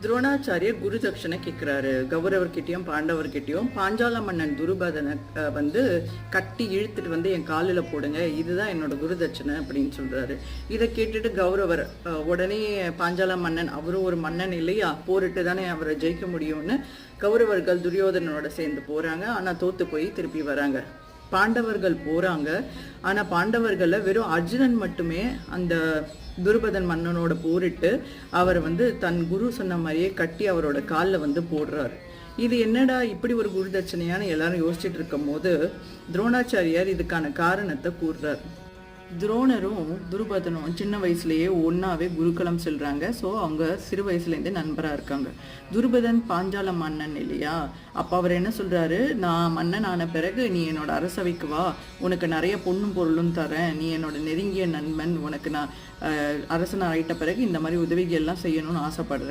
துரோணாச்சாரியர் குரு தட்சணை கேட்கிறாரு கௌரவர்கிட்டயும் பாண்டவர்கிட்டயும். பாஞ்சால மன்னன் துருபதனை வந்து கட்டி இழுத்துட்டு வந்து என் காலில் போடுங்க, இதுதான் என்னோட குரு தட்சணை அப்படின்னு சொல்றாரு. இதை கேட்டுட்டு கௌரவர் உடனே பாஞ்சால மன்னன், அவரும் ஒரு மன்னன் இல்லையா, போரிட்டு தானே அவரை ஜெயிக்க முடியும்னு கௌரவர்கள் துரியோதனோட சேர்ந்து போறாங்க. ஆனா தோத்து போய் திருப்பி வராங்க. பாண்டவர்கள் போறாங்க. ஆனா பாண்டவர்கள வெறும் அர்ஜுனன் மட்டுமே அந்த துருபதன் மன்னனோட போரிட்டு அவர் வந்து தன் குரு சொன்ன மாதிரியே கட்டி அவரோட காலில் வந்து போடுறாரு. இது என்னடா இப்படி ஒரு குரு தட்சணையான்னு எல்லாரும் யோசிச்சுட்டு இருக்கும் போது துரோணாச்சாரியார் இதுக்கான காரணத்தை கூறுறார். துரோணரும் துருபதனும் சின்ன வயசுலேயே ஒன்றாவே குருகுலம் செல்கிறாங்க. ஸோ அவங்க சிறு வயசுலேருந்தே நண்பராக இருக்காங்க. துருபதன் பாஞ்சால மன்னன் இல்லையா, அப்போ அவர் என்ன சொல்கிறாரு, நான் மன்னன் ஆன பிறகு நீ என்னோட அரசவைக்கு வா, உனக்கு நிறைய பொண்ணும் பொருளும் தரேன், நீ என்னோட நெருங்கிய நண்பன், உனக்கு நான் அரசன் ஆகிட்ட பிறகு இந்த மாதிரி உதவிகள் எல்லாம் செய்யணும்னு ஆசைப்படுறேன்